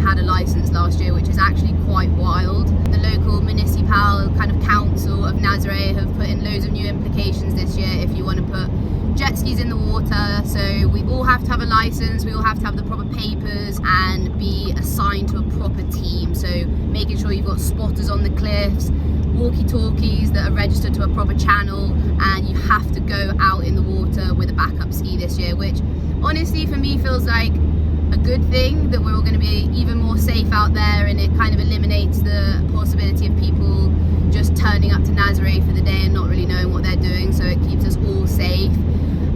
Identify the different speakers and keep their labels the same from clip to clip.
Speaker 1: had a license last year, which is actually quite wild. The local municipal kind of council of NAZARE have put in loads of new implications this year if you want to put jet skis in the water. So we all have to have a license, we all have to have the proper papers and be assigned to a proper team. So making sure you've got spotters on the cliffs, walkie-talkies that are registered to a proper channel, and you have to go out in the water with a backup ski this year, which honestly for me feels like a good thing, that we're all going to be even more safe out there, and it kind of eliminates the possibility of people just turning up to NAZARE for the day and not really knowing what they're doing, so it keeps us all safe.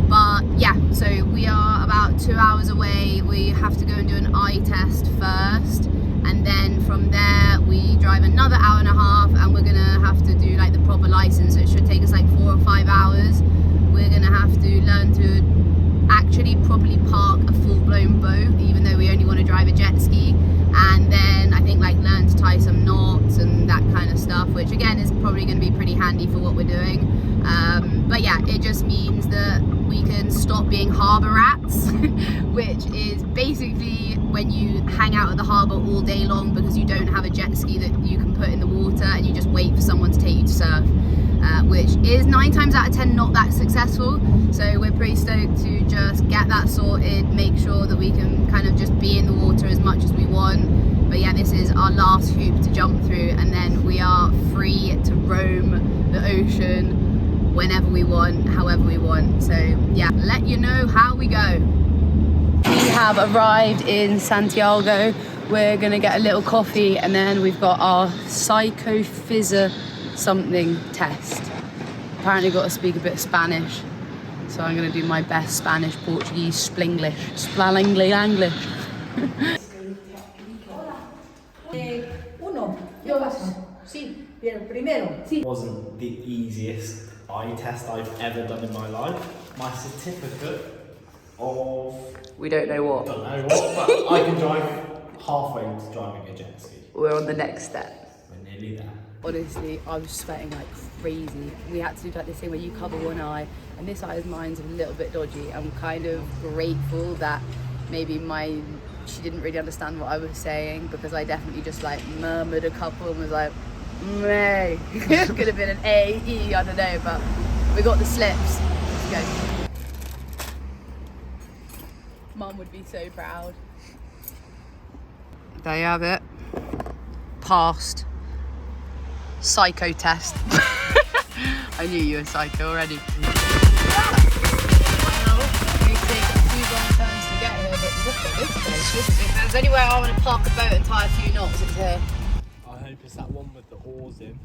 Speaker 1: But yeah, so we are about 2 hours away. We have to go and do an eye test first, and then from there we drive another hour and a half, and we're gonna have to do like the proper license, so it should take us like 4 or 5 hours. We're gonna have to learn to actually properly park a full-blown boat, even though we only want to drive a jet ski, and then I think like learn to tie some knots and that kind of stuff, which again is probably going to be pretty handy for what we're doing. But yeah, it just means that we can stop being harbour rats, which is basically when you hang out at the harbour all day long because you don't have a jet ski that you can put in the water and you just wait for someone to take you to surf, which is 9 times out of 10 not that successful. So we're pretty stoked to just get that sorted, make sure that we can kind of just be in the water as much as we want. But yeah, this is our last hoop to jump through, and then we are free to roam the ocean whenever we want, however we want. So yeah, let you know how we go. We have arrived in Santiago. We're gonna get a little coffee, and then we've got our psychophysio something test. Apparently got to speak a bit of Spanish, so I'm gonna do my best Spanish, Portuguese, Splinglish, Splanglish.
Speaker 2: Wasn't the easiest eye test I've ever done in my life. My certificate of...
Speaker 1: We don't know what.
Speaker 2: Don't know what, but I can drive halfway to driving a jet ski.
Speaker 1: We're on the next step.
Speaker 2: We're nearly there.
Speaker 1: Honestly, I was sweating like crazy. We had to do like this thing where you cover one eye, and this eye of mine's a little bit dodgy. I'm kind of grateful that maybe she didn't really understand what I was saying, because I definitely just like murmured a couple and was like, meh. It could have been an A, E, I don't know, but we got the slips. Let's go. Mum would be so proud. There you have it. Passed. Psycho test. I knew you were psycho already. It may take a few long turns to get here, but look at this place. If there's anywhere I want to park a boat and tie a few knots, it's here.
Speaker 2: I hope it's that one with the oars in.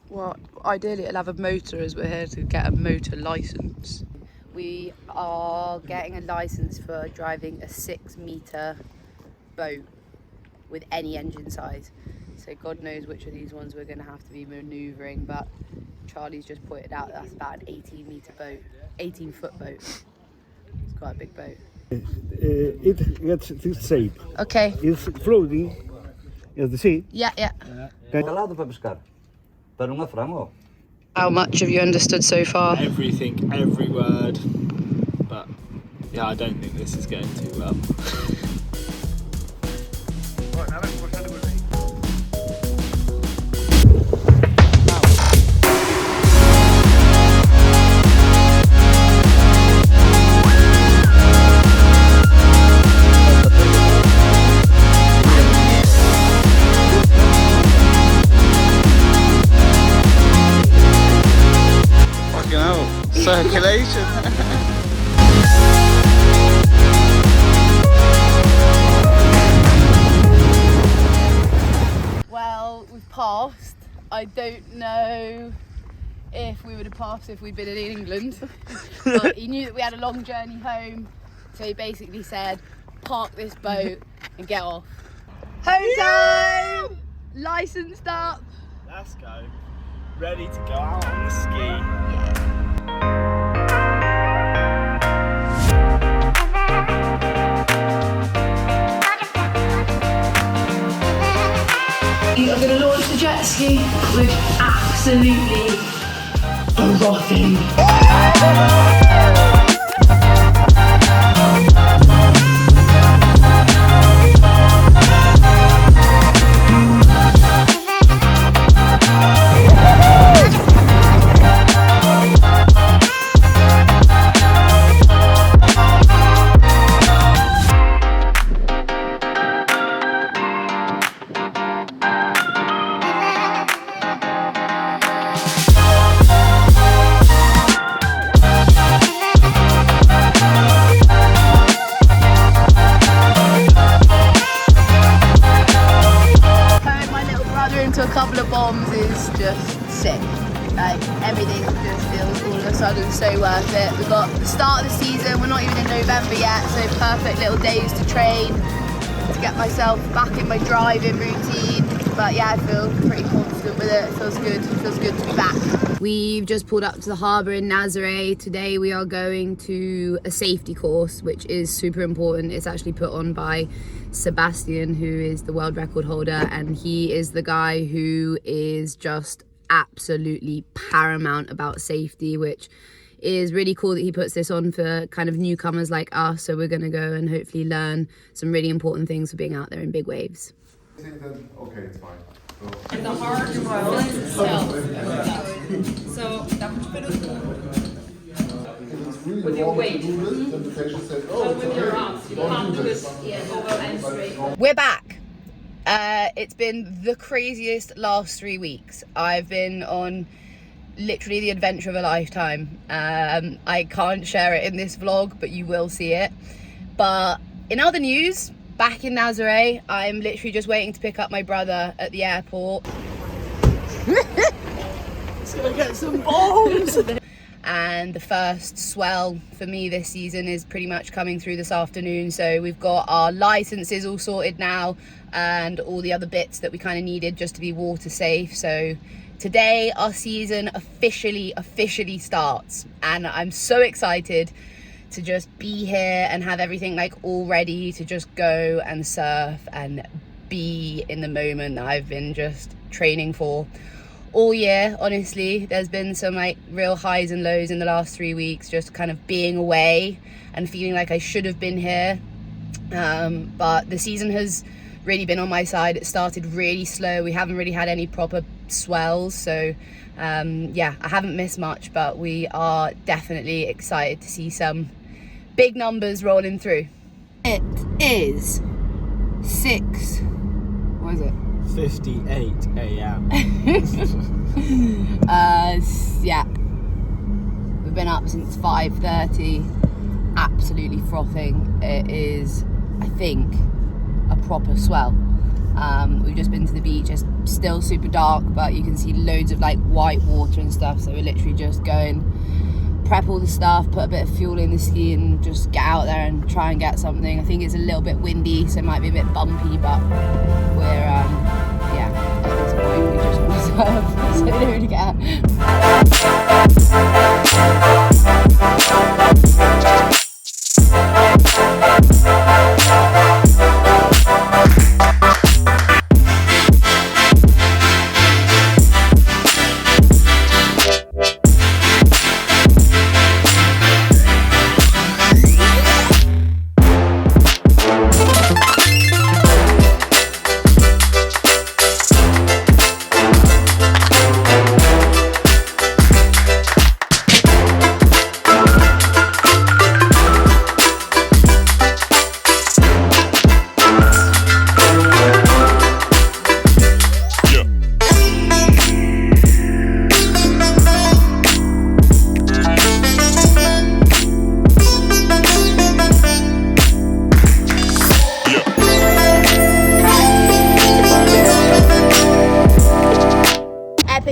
Speaker 1: Well, ideally it'll have a motor, as we're here to get a motor license. We are getting a license for driving a 6-meter boat with any engine size. So God knows which of these ones we're going to have to be manoeuvring, but Charlie's just pointed out that's about an 18-meter boat, 18-foot boat. It's quite a big boat.
Speaker 3: It gets this shape.
Speaker 1: Okay.
Speaker 3: It's floating in the sea.
Speaker 1: Yeah, yeah.
Speaker 4: Calado para pescar. Para um frango.
Speaker 1: How much have you understood so far?
Speaker 2: Everything, every word. But yeah, I don't think this is going too well.
Speaker 5: Circulation.
Speaker 1: Well, we've passed. I don't know if we would have passed if we'd been in England, but he knew that we had a long journey home, so he basically said, park this boat and get off. Home time! Licensed up.
Speaker 2: Let's go. Ready to go out on the ski.
Speaker 1: Yeah. I'm going to launch the jet ski with absolutely frothing. is just sick. Like, everything just feels all of a sudden so worth it. We've got the start of the season, we're not even in November yet, so perfect little days to train, to get myself back in my driving routine. But yeah, I feel pretty confident with it. It feels good to be back. We've just pulled up to the harbour in NAZARE. Today we are going to a safety course, which is super important. It's actually put on by Sebastian, who is the world record holder, and he is the guy who is just absolutely paramount about safety, which is really cool that he puts this on for kind of newcomers like us. So we're going to go and hopefully learn some really important things for being out there in big waves.
Speaker 5: Okay, it's fine.
Speaker 6: The hard roll itself. So with your weight. With your arms. You can't do this over and straight.
Speaker 1: We're back. It's been the craziest last 3 weeks. I've been on literally the adventure of a lifetime. I can't share it in this vlog, but you will see it. But in other news, back in NAZARE, I'm literally just waiting to pick up my brother at the airport. Let's go get some bombs! And the first swell for me this season is pretty much coming through this afternoon. So we've got our licenses all sorted now and all the other bits that we kind of needed just to be water safe. So today our season officially starts, and I'm so excited to just be here and have everything like all ready to just go and surf and be in the moment that I've been just training for all year. Honestly, there's been some like real highs and lows in the last 3 weeks, just kind of being away and feeling like I should have been here. But the season has really been on my side. It started really slow. We haven't really had any proper swells, so yeah, I haven't missed much, but we are definitely excited to see some big numbers rolling through. It is
Speaker 2: 58 a.m.
Speaker 1: Yeah, we've been up since 5:30, absolutely frothing. It is, I think, a proper swell. We've just been to the beach. It's still super dark, but you can see loads of like white water and stuff, so we're literally just going, prep all the stuff, put a bit of fuel in the ski and just get out there and try and get something. I think it's a little bit windy, so it might be a bit bumpy, but we're yeah, at this point we just want to surf, so we don't really care.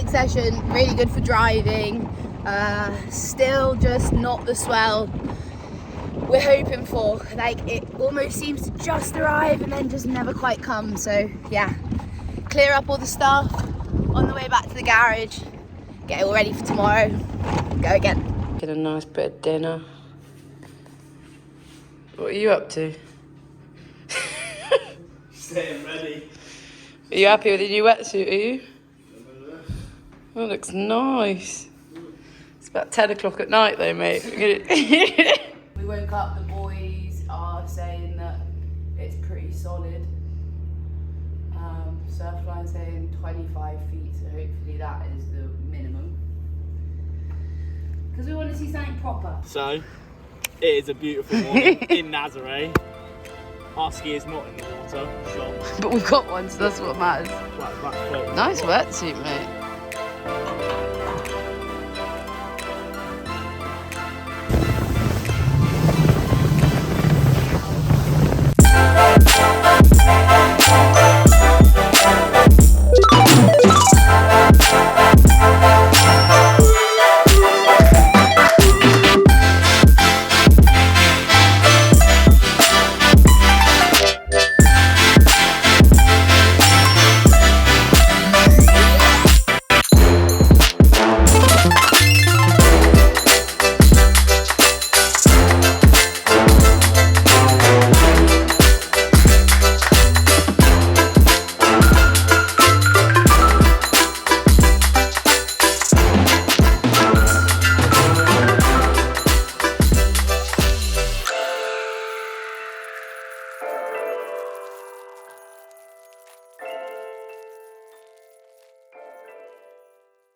Speaker 1: Session, really good for driving, still just not the swell we're hoping for. Like, it almost seems to just arrive and then just never quite come. So yeah, clear up all the stuff on the way back to the garage, get it all ready for tomorrow, go again.
Speaker 6: Get a nice bit of dinner. What are you up to?
Speaker 2: Staying ready.
Speaker 6: Are you happy with the new wetsuit, are you? Oh, it looks nice. It's about 10 o'clock at night though, mate.
Speaker 1: We woke up, the boys are saying that it's pretty solid. Surfline saying 25 feet, so hopefully that is the minimum. Because we want to see something proper.
Speaker 2: So, it is a beautiful morning in NAZARE. Our ski is not in the water, sure.
Speaker 6: But we've got one, so that's what matters.
Speaker 2: Right,
Speaker 6: Nice wetsuit, mate.